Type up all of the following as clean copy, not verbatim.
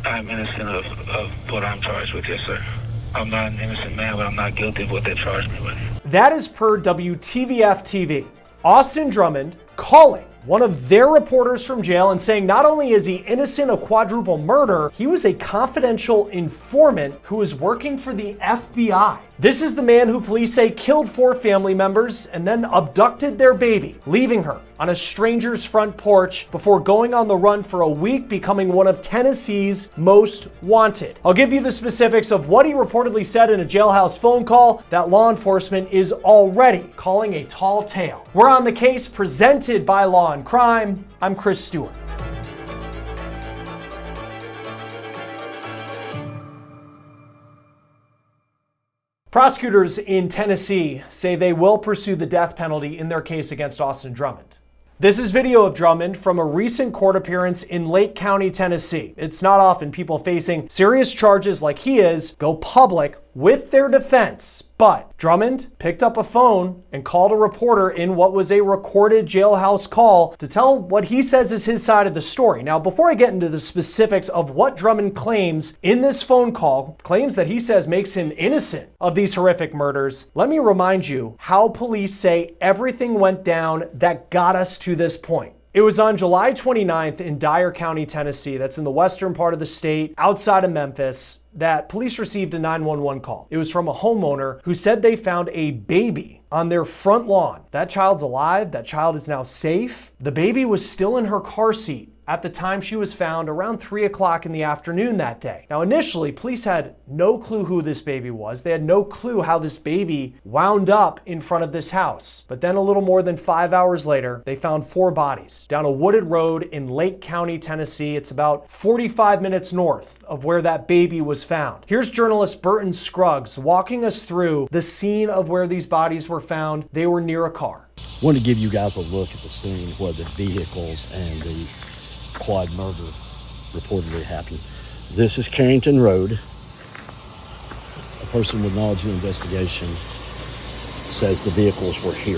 I'm innocent of what I'm charged with, yes, sir. I'm not an innocent man, but I'm not guilty of what they charged me with. That is per WTVF TV. Austin Drummond calling one of their reporters from jail and saying not only is he innocent of quadruple murder, he was a confidential informant who was working for the FBI. This is the man who police say killed 4 family members and then abducted their baby, leaving her on a stranger's front porch before going on the run for a week, becoming one of Tennessee's most wanted. I'll give you the specifics of what he reportedly said in a jailhouse phone call that law enforcement is already calling a tall tale. We're on the case presented by Law&Crime. I'm Chris Stewart. Prosecutors in Tennessee say they will pursue the death penalty in their case against Austin Drummond. This is video of Drummond from a recent court appearance in Lake County, Tennessee. It's not often people facing serious charges like he is go public with their defense, but Drummond picked up a phone and called a reporter in what was a recorded jailhouse call to tell what he says is his side of the story. Now, before I get into the specifics of what Drummond claims in this phone call, claims that he says makes him innocent of these horrific murders, let me remind you how police say everything went down that got us to this point. It was on July 29th in Dyer County, Tennessee, that's in the western part of the state, outside of Memphis, that police received a 911 call. It was from a homeowner who said they found a baby on their front lawn. That child's alive. That child is now safe. The baby was still in her car seat at the time she was found around 3 o'clock in the afternoon that day. Now, initially, police had no clue who this baby was. They had no clue how this baby wound up in front of this house. But then a little more than 5 hours later, they found 4 bodies down a wooded road in Lake County, Tennessee. It's about 45 minutes north of where that baby was found. Here's journalist Burton Scruggs walking us through the scene of where these bodies were found. They were near a car. I wanted to give you guys a look at the scene where the vehicles and the quad murder reportedly happened. This is Carrington Road. A person with knowledge of investigation says the vehicles were here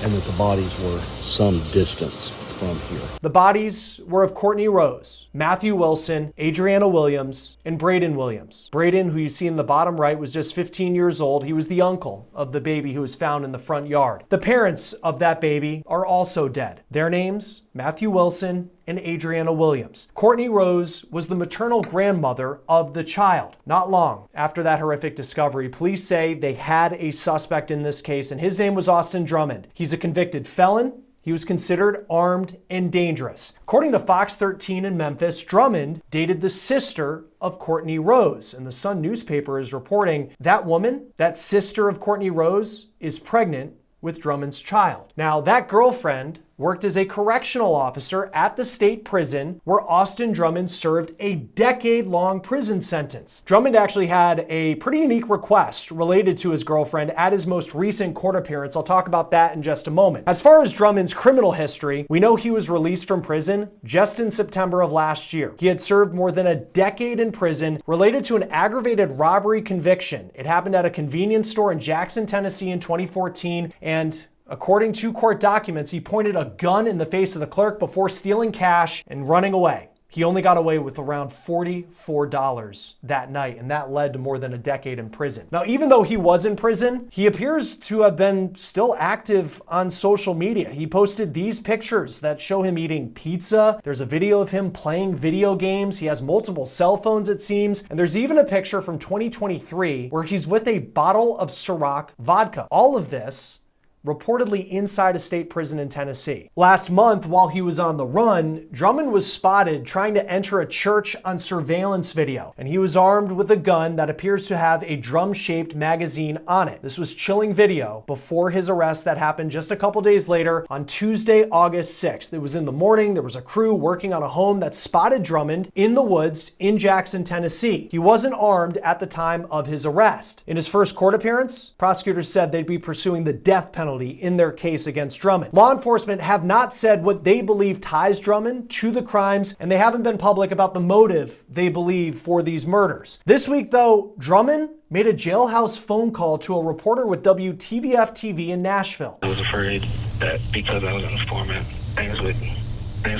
and that the bodies were some distance from here. The bodies were of Courtney Rose, Matthew Wilson, Adriana Williams, and Braden Williams. Braden, who you see in the bottom right, was just 15 years old. He was the uncle of the baby who was found in the front yard. The parents of that baby are also dead. Their names, Matthew Wilson and Adriana Williams. Courtney Rose was the maternal grandmother of the child. Not long after that horrific discovery, police say they had a suspect in this case, and his name was Austin Drummond. He's a convicted felon. He was considered armed and dangerous. According to Fox 13 in Memphis, Drummond dated the sister of Courtney Rose, and the Sun newspaper is reporting that woman, that sister of Courtney Rose, is pregnant with Drummond's child. Now, that girlfriend worked as a correctional officer at the state prison where Austin Drummond served a decade-long prison sentence. Drummond actually had a pretty unique request related to his girlfriend at his most recent court appearance. I'll talk about that in just a moment. As far as Drummond's criminal history, we know he was released from prison just in September of last year. He had served more than a decade in prison related to an aggravated robbery conviction. It happened at a convenience store in Jackson, Tennessee in 2014, and according to court documents, he pointed a gun in the face of the clerk before stealing cash and running away. He only got away with around $44 that night, and that led to more than a decade in prison. Now, even though he was in prison, he appears to have been still active on social media. He posted these pictures that show him eating pizza. There's a video of him playing video games. He has multiple cell phones, it seems. And there's even a picture from 2023 where he's with a bottle of Ciroc vodka. All of this reportedly inside a state prison in Tennessee. Last month, while he was on the run, Drummond was spotted trying to enter a church on surveillance video, and he was armed with a gun that appears to have a drum-shaped magazine on it. This was chilling video before his arrest that happened just a couple days later on Tuesday, August 6th. It was in the morning. There was a crew working on a home that spotted Drummond in the woods in Jackson, Tennessee. He wasn't armed at the time of his arrest. In his first court appearance, prosecutors said they'd be pursuing the death penalty in their case against Drummond. Law enforcement have not said what they believe ties Drummond to the crimes, and they haven't been public about the motive they believe for these murders. This week, though, Drummond made a jailhouse phone call to a reporter with WTVF TV in Nashville. I was afraid that because I was an informant, things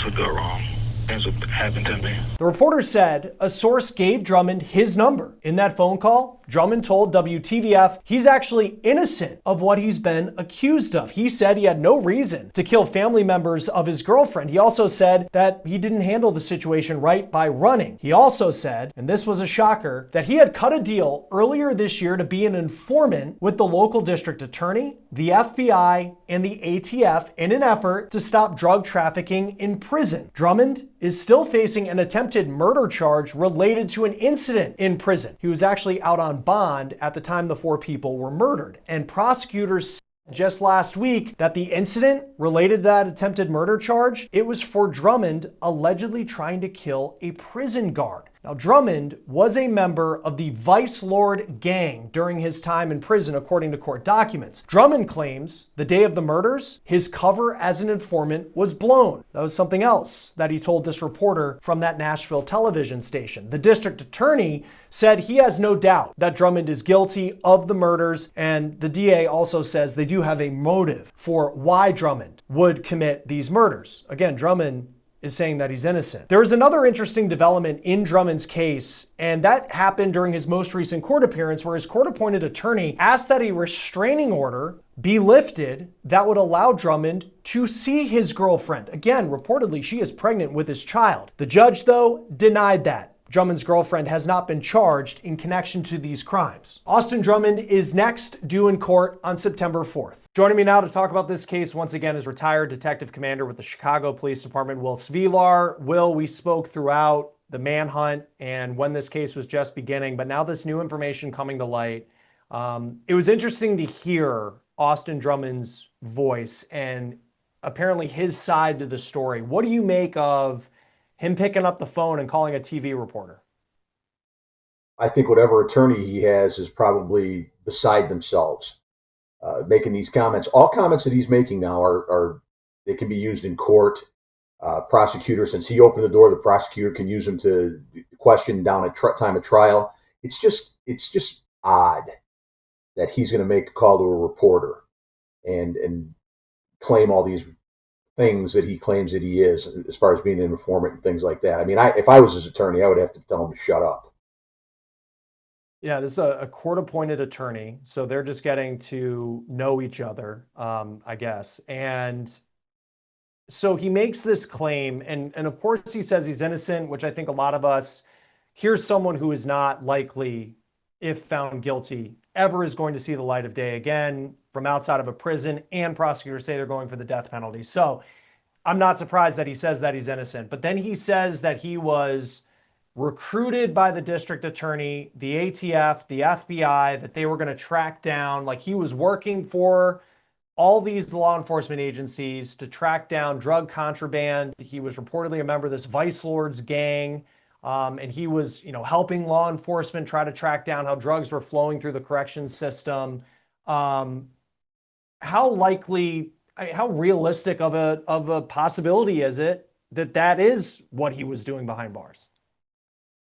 would go wrong. things would happen to me. The reporter said a source gave Drummond his number. In that phone call, Drummond told WTVF he's actually innocent of what he's been accused of. He said he had no reason to kill family members of his girlfriend. He also said that he didn't handle the situation right by running. He also said, and this was a shocker, that he had cut a deal earlier this year to be an informant with the local district attorney, the FBI, and the ATF in an effort to stop drug trafficking in prison. Drummond is still facing an attempted murder charge related to an incident in prison. He was actually out on bond at the time the 4 people were murdered. And prosecutors just last week that the incident related to that attempted murder charge, it was for Drummond allegedly trying to kill a prison guard. Now, Drummond was a member of the Vice Lord gang during his time in prison, according to court documents. Drummond claims the day of the murders, his cover as an informant was blown. That was something else that he told this reporter from that Nashville television station. The district attorney said he has no doubt that Drummond is guilty of the murders, and the DA also says they do have a motive for why Drummond would commit these murders. Again, Drummond is saying that he's innocent. There is another interesting development in Drummond's case, and that happened during his most recent court appearance where his court-appointed attorney asked that a restraining order be lifted that would allow Drummond to see his girlfriend. Again, reportedly, she is pregnant with his child. The judge, though, denied that. Drummond's girlfriend has not been charged in connection to these crimes. Austin Drummond is next due in court on September 4th. Joining me now to talk about this case once again is retired detective commander with the Chicago Police Department, Will Svilar. Will, we spoke throughout the manhunt and when this case was just beginning, but now this new information coming to light. It was interesting to hear Austin Drummond's voice and apparently his side to the story. What do you make of him picking up the phone and calling a TV reporter? I think whatever attorney he has is probably beside themselves, making these comments. All comments that he's making now are they can be used in court. Prosecutor, since he opened the door, the prosecutor can use them to question down at time of trial. It's just odd that he's going to make a call to a reporter and claim all these things that he claims that he is, as far as being an informant and things like that. I mean, if I was his attorney, I would have to tell him to shut up. Yeah, this is a court-appointed attorney, so they're just getting to know each other, I guess. And so he makes this claim, and of course he says he's innocent, which I think a lot of us, here's someone who is not likely, if found guilty, ever is going to see the light of day again from outside of a prison, and prosecutors say they're going for the death penalty. So I'm not surprised that he says that he's innocent. But then he says that he was recruited by the district attorney, the ATF, the FBI, that they were going to track down, like he was working for all these law enforcement agencies to track down drug contraband. He was reportedly a member of this Vice Lords gang. And he was, helping law enforcement try to track down how drugs were flowing through the corrections system. How likely, how realistic of a possibility is it that is what he was doing behind bars?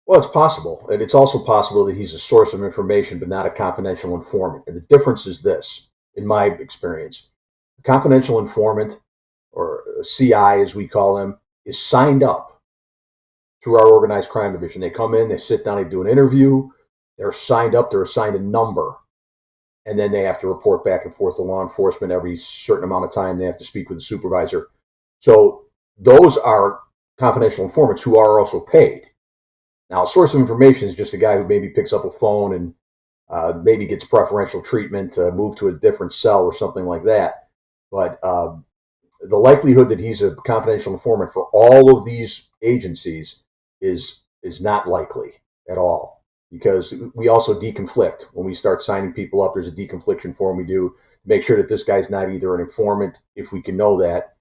Well, it's possible. And it's also possible that he's a source of information, but not a confidential informant. And the difference is this, in my experience. A confidential informant, or a CI as we call them, is signed up through our organized crime division. They come in, they sit down, they do an interview, they're signed up, they're assigned a number, and then they have to report back and forth to law enforcement every certain amount of time. They have to speak with the supervisor. So those are confidential informants who are also paid. Now, a source of information is just a guy who maybe picks up a phone and maybe gets preferential treatment, moved to a different cell or something like that. But the likelihood that he's a confidential informant for all of these agencies is not likely at all, because we also deconflict. When we start signing people up, there's a deconfliction form we do to make sure that this guy's not either an informant, if we can know that,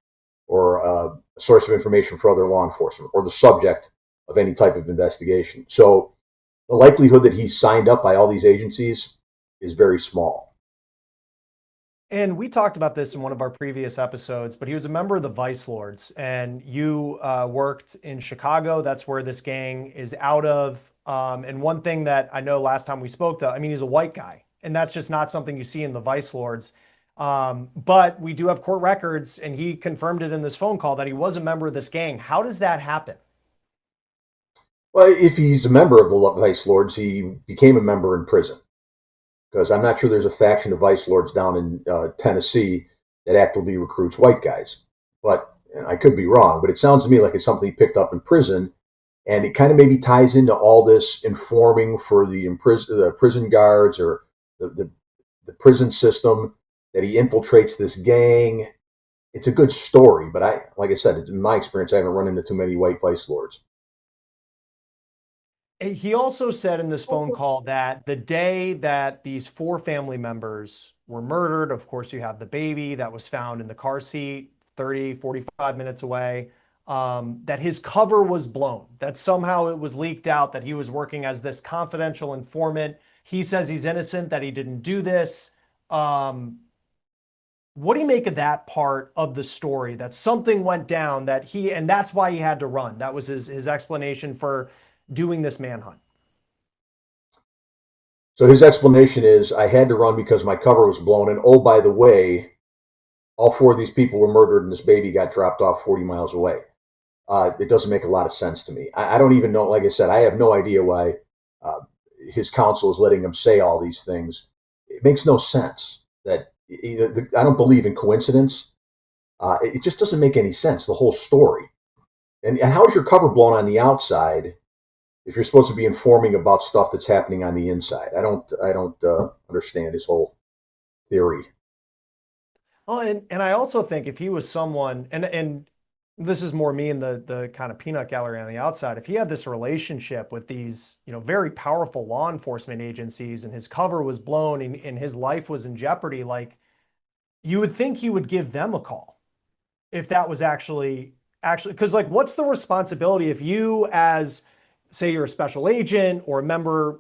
or a source of information for other law enforcement, or the subject of any type of investigation. So the likelihood that he's signed up by all these agencies is very small. And we talked about this in one of our previous episodes, but he was a member of the Vice Lords, and you worked in Chicago. That's where this gang is out of. And one thing that I know last time we spoke to, he's a white guy, and that's just not something you see in the Vice Lords. But we do have court records, and he confirmed it in this phone call that he was a member of this gang. How does that happen? Well, if he's a member of the Vice Lords, he became a member in prison. Because I'm not sure there's a faction of Vice Lords down in Tennessee that actively recruits white guys. But I could be wrong, but it sounds to me like it's something he picked up in prison. And it kind of maybe ties into all this informing for the prison guards or the prison system, that he infiltrates this gang. It's a good story, but like I said, in my experience, I haven't run into too many white Vice Lords. He also said in this phone call that the day that these 4 family members were murdered, of course, you have the baby that was found in the car seat 30, 45 minutes away, that his cover was blown, that somehow it was leaked out that he was working as this confidential informant. He says he's innocent, that he didn't do this. What do you make of that part of the story, that something went down, and that's why he had to run? That was his explanation for doing this manhunt. So his explanation is, I had to run because my cover was blown. And oh, by the way, all 4 of these people were murdered and this baby got dropped off 40 miles away. It doesn't make a lot of sense to me. I don't even know, like I said, I have no idea why his counsel is letting him say all these things. It makes no sense. That I don't believe in coincidence. It just doesn't make any sense, the whole story. And how is your cover blown on the outside if you're supposed to be informing about stuff that's happening on the inside? I don't understand his whole theory. Oh, and I also think if he was someone, and this is more me and the kind of peanut gallery on the outside, if he had this relationship with these, very powerful law enforcement agencies, and his cover was blown and his life was in jeopardy, like, you would think he would give them a call if that was actually, because, like, what's the responsibility if you, as, say, you're a special agent or a member,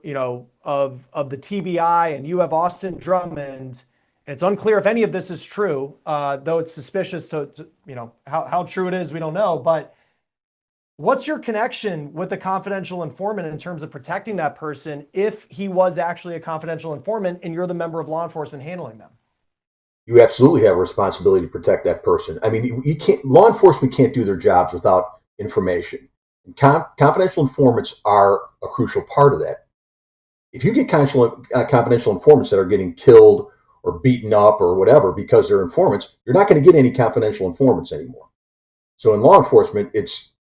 of the TBI, and you have Austin Drummond, and it's unclear if any of this is true, though it's suspicious to how true it is, we don't know. But what's your connection with the confidential informant in terms of protecting that person if he was actually a confidential informant and you're the member of law enforcement handling them? You absolutely have a responsibility to protect that person. I mean, law enforcement can't do their jobs without information. And confidential informants are a crucial part of that. If you get confidential informants that are getting killed or beaten up or whatever because they're informants, you're not going to get any confidential informants anymore. So in law enforcement,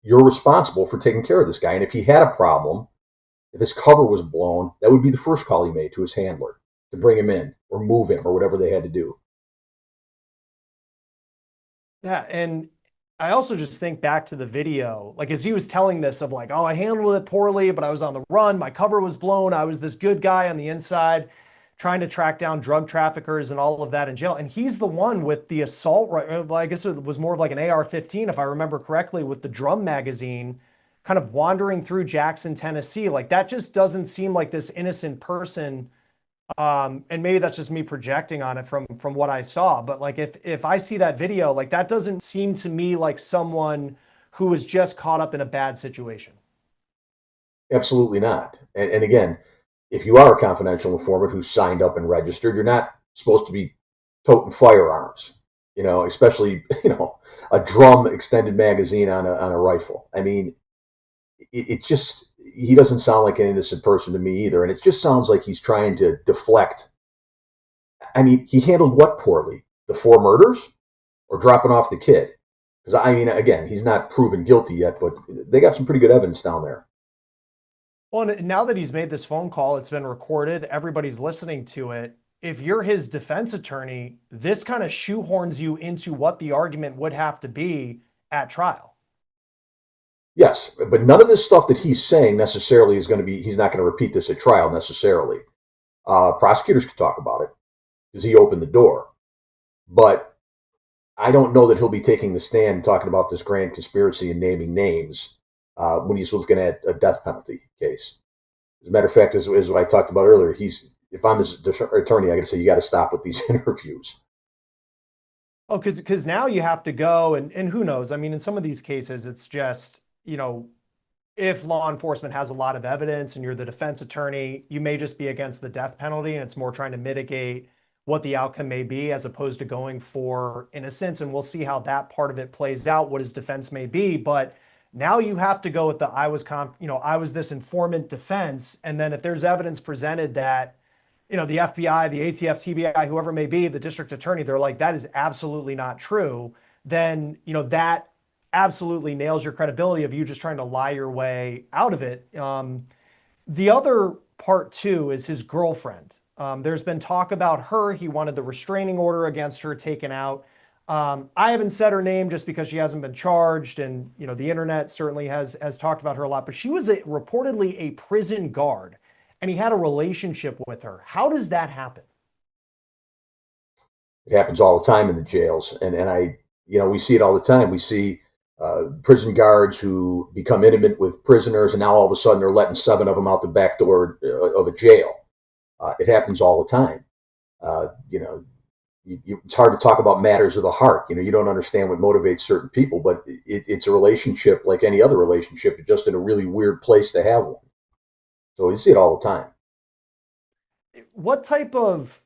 you're responsible for taking care of this guy. And if he had a problem, if his cover was blown, that would be the first call he made to his handler to bring him in or move him or whatever they had to do. Yeah, and I also just think back to the video, like, as he was telling this of, like, oh, I handled it poorly, but I was on the run, my cover was blown, I was this good guy on the inside trying to track down drug traffickers and all of that in jail. And he's the one with the assault, well, I guess it was more of like an AR-15, if I remember correctly, with the drum magazine, kind of wandering through Jackson, Tennessee. Like, that just doesn't seem like this innocent person. And maybe that's just me projecting on it from what I saw. But, like, if I see that video, like, that doesn't seem to me like someone who was just caught up in a bad situation. Absolutely not. And again, if you are a confidential informant who's signed up and registered, you're not supposed to be toting firearms, especially, a drum extended magazine on a rifle. I mean, he doesn't sound like an innocent person to me either. And it just sounds like he's trying to deflect. I mean, he handled what poorly? The 4 murders or dropping off the kid? Because, I mean, again, he's not proven guilty yet, but they got some pretty good evidence down there. Well, and now that he's made this phone call, it's been recorded, everybody's listening to it. If you're his defense attorney, this kind of shoehorns you into what the argument would have to be at trial. Yes, but none of this stuff that he's saying necessarily is going to be, he's not going to repeat this at trial necessarily. Prosecutors could talk about it because he opened the door. But I don't know that he'll be taking the stand and talking about this grand conspiracy and naming names when he's looking at a death penalty case. As a matter of fact, as what I talked about earlier, if I'm his attorney, I got to say, you got to stop with these interviews. Oh, because now you have to go, and who knows? I mean, in some of these cases, it's just, if law enforcement has a lot of evidence and you're the defense attorney, you may just be against the death penalty, and it's more trying to mitigate what the outcome may be, as opposed to going for innocence. And we'll see how that part of it plays out, what his defense may be. But now you have to go with the I was this informant defense. And then if there's evidence presented that, the FBI, the ATF, TBI, whoever it may be, the district attorney, they're like, that is absolutely not true, then, that absolutely nails your credibility of you just trying to lie your way out of it. The other part, too, is his girlfriend. There's been talk about her. He wanted the restraining order against her taken out. I haven't said her name just because she hasn't been charged, and the internet certainly has talked about her a lot. But she was reportedly a prison guard, and he had a relationship with her. How does that happen? It happens all the time in the jails, and we see it all the time. We see prison guards who become intimate with prisoners, and now all of a sudden they're letting 7 of them out the back door of a jail. It happens all the time. It's hard to talk about matters of the heart. You don't understand what motivates certain people, but it's a relationship like any other relationship, just in a really weird place to have one. So you see it all the time. What type of,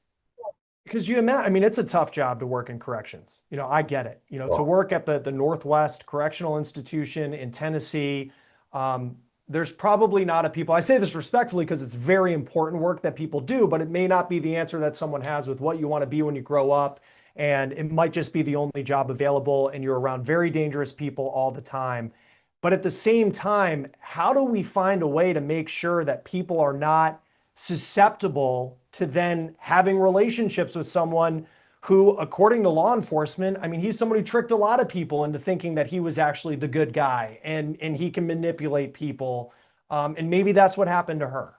because you imagine, it's a tough job to work in corrections. I get it. To work at the Northwest Correctional Institution in Tennessee, there's probably not a people, I say this respectfully because it's very important work that people do, but it may not be the answer that someone has with what you want to be when you grow up. And it might just be the only job available, and you're around very dangerous people all the time. But at the same time, how do we find a way to make sure that people are not susceptible to then having relationships with someone who, according to law enforcement, he's somebody who tricked a lot of people into thinking that he was actually the good guy, and he can manipulate people. And maybe that's what happened to her.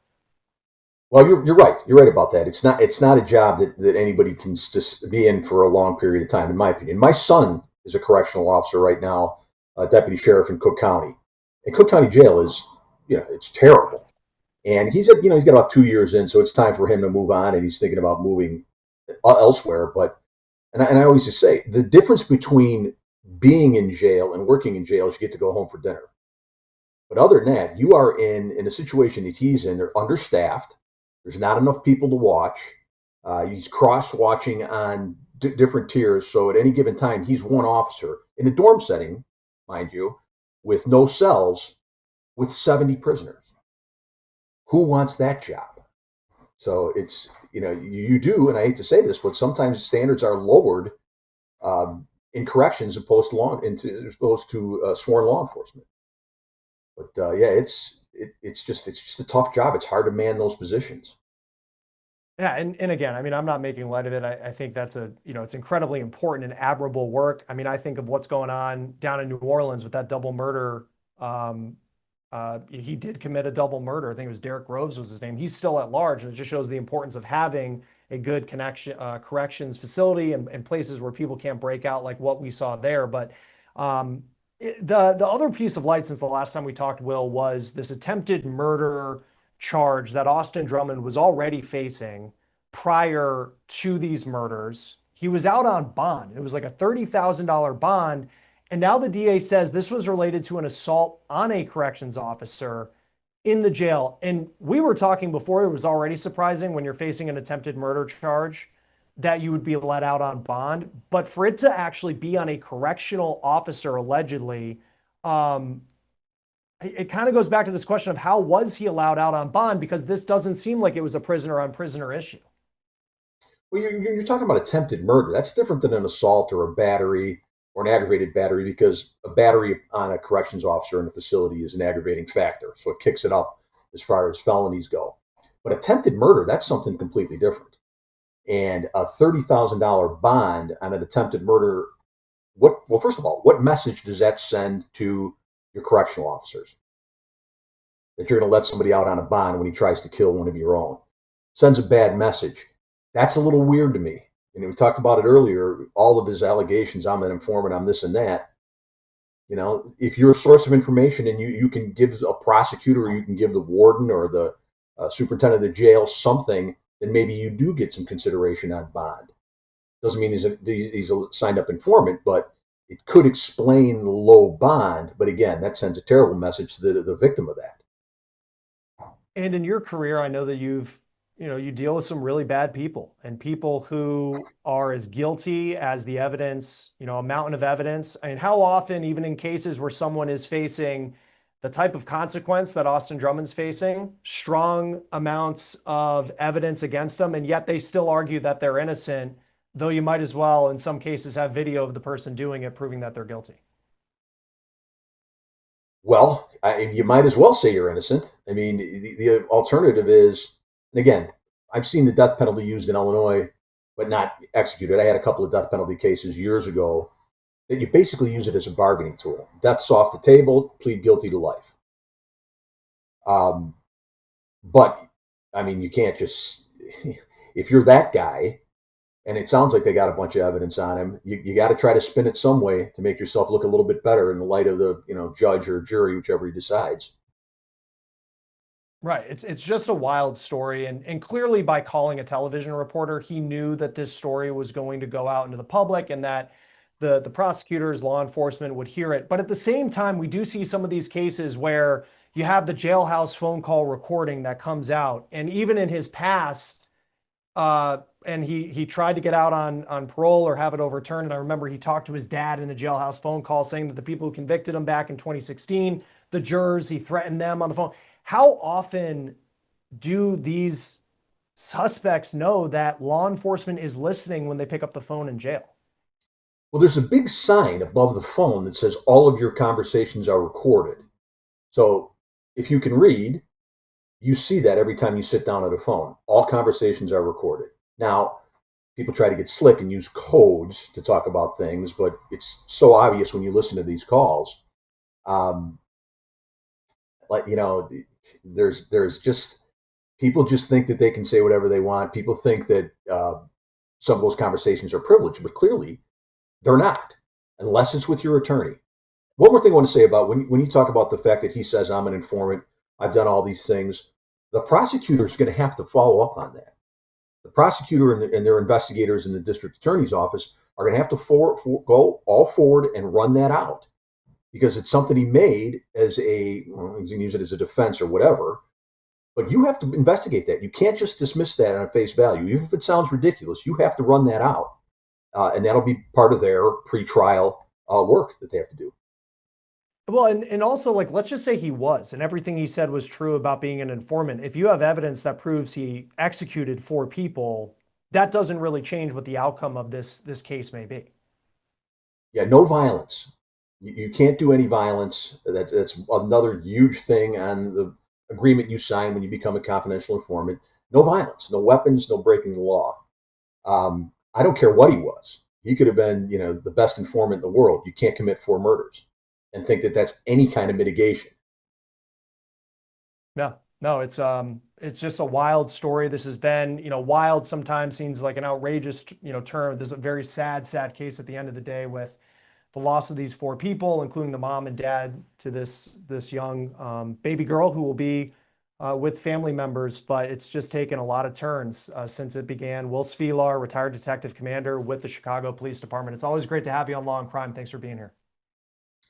Well, you're right. You're right about that. It's not a job that anybody can just be in for a long period of time, in my opinion. My son is a correctional officer right now, a deputy sheriff in Cook County. And Cook County Jail is, it's terrible. And he's got about 2 years in, so it's time for him to move on, and he's thinking about moving elsewhere. But and I always just say the difference between being in jail and working in jail is you get to go home for dinner. But other than that, you are in a situation that he's in. They're understaffed. There's not enough people to watch. He's cross-watching on different tiers. So at any given time, he's one officer in a dorm setting, mind you, with no cells, with 70 prisoners. Who wants that job? So it's, you do, and I hate to say this, but sometimes standards are lowered in corrections opposed to sworn law enforcement. But it's just a tough job. It's hard to man those positions. Yeah, and again, I'm not making light of it. I think that's it's incredibly important and admirable work. I think of what's going on down in New Orleans with that double murder. He did commit a double murder. I think it was Derek Groves was his name. He's still at large, and it just shows the importance of having a good corrections facility and places where people can't break out like what we saw there. But the other piece of light since the last time we talked, Will, was this attempted murder charge that Austin Drummond was already facing prior to these murders. He was out on bond. It was like a $30,000 bond. And now the DA says this was related to an assault on a corrections officer in the jail. And we were talking before, it was already surprising when you're facing an attempted murder charge that you would be let out on bond. But for it to actually be on a correctional officer, allegedly, it kind of goes back to this question of how was he allowed out on bond? Because this doesn't seem like it was a prisoner on prisoner issue. Well, you're talking about attempted murder. That's different than an assault or a battery or an aggravated battery, because a battery on a corrections officer in the facility is an aggravating factor. So it kicks it up as far as felonies go. But attempted murder, that's something completely different. And a $30,000 bond on an attempted murder, well, first of all, what message does that send to your correctional officers? That you're going to let somebody out on a bond when he tries to kill one of your own. Sends a bad message. That's a little weird to me. And we talked about it earlier, all of his allegations, I'm an informant, I'm this and that. If you're a source of information and you can give a prosecutor or you can give the warden or the superintendent of the jail something, then maybe you do get some consideration on bond. Doesn't mean he's a signed up informant, but it could explain the low bond. But again, that sends a terrible message to the victim of that. And in your career, I know that you've you deal with some really bad people and people who are as guilty as the evidence, a mountain of evidence. I mean, how often, even in cases where someone is facing the type of consequence that Austin Drummond's facing, strong amounts of evidence against them, and yet they still argue that they're innocent, though you might as well, in some cases, have video of the person doing it proving that they're guilty. Well, you might as well say you're innocent. I mean, the alternative is, and again, I've seen the death penalty used in Illinois, but not executed. I had a couple of death penalty cases years ago that you basically use it as a bargaining tool. Death's off the table, plead guilty to life. But, I mean, you can't just, if you're that guy, and it sounds like they got a bunch of evidence on him, you got to try to spin it some way to make yourself look a little bit better in the light of the judge or jury, whichever he decides. Right. It's just a wild story. And clearly by calling a television reporter, he knew that this story was going to go out into the public and that the prosecutors, law enforcement would hear it. But at the same time, we do see some of these cases where you have the Jailhouse phone call recording that comes out. And even in his past, and he tried to get out on parole or have it overturned. And I remember he talked to his dad in a Jailhouse phone call saying that the people who convicted him back in 2016, the jurors, he threatened them on the phone. How often do these suspects know that law enforcement is listening when they pick up the phone in jail? Well, there's a big sign above the phone that says all of your conversations are recorded. So if you can read, you see that every time you sit down at a phone. All conversations are recorded. Now, people try to get slick and use codes to talk about things, but it's so obvious when you listen to these calls. There's just, people just think that they can say whatever they want. People think that some of those conversations are privileged, but clearly they're not, unless it's with your attorney. One more thing I want to say about when you talk about the fact that he says, I'm an informant, I've done all these things, the prosecutor is going to have to follow up on that. The prosecutor and their investigators in the district attorney's office are going to have to go all forward and run that out, because it's something he made as he's going to use it as a defense or whatever. But you have to investigate that. You can't just dismiss that on face value. Even if it sounds ridiculous, you have to run that out. And that'll be part of their pre-trial work that they have to do. Well, and also, like, let's just say he was, and everything he said was true about being an informant. If you have evidence that proves he executed 4 people, that doesn't really change what the outcome of this case may be. Yeah, no violence. You can't do any violence. That's another huge thing on the agreement you sign when you become a confidential informant. No violence, no weapons, no breaking the law. I don't care what he was. He could have been, the best informant in the world. You can't commit 4 murders and think that that's any kind of mitigation. No, it's just a wild story. This has been, wild sometimes seems like an outrageous, term. There's a very sad case at the end of the day with the loss of these 4 people, including the mom and dad to this young baby girl who will be with family members. But it's just taken a lot of turns since it began. Will Svilar, retired detective commander with the Chicago Police Department. It's always great to have you on Law and Crime. Thanks for being here.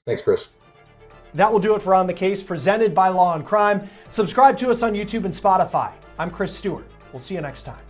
Thanks, Chris. That will do it for On the Case, presented by Law and Crime. Subscribe to us on YouTube and Spotify. I'm Chris Stewart. We'll see you next time.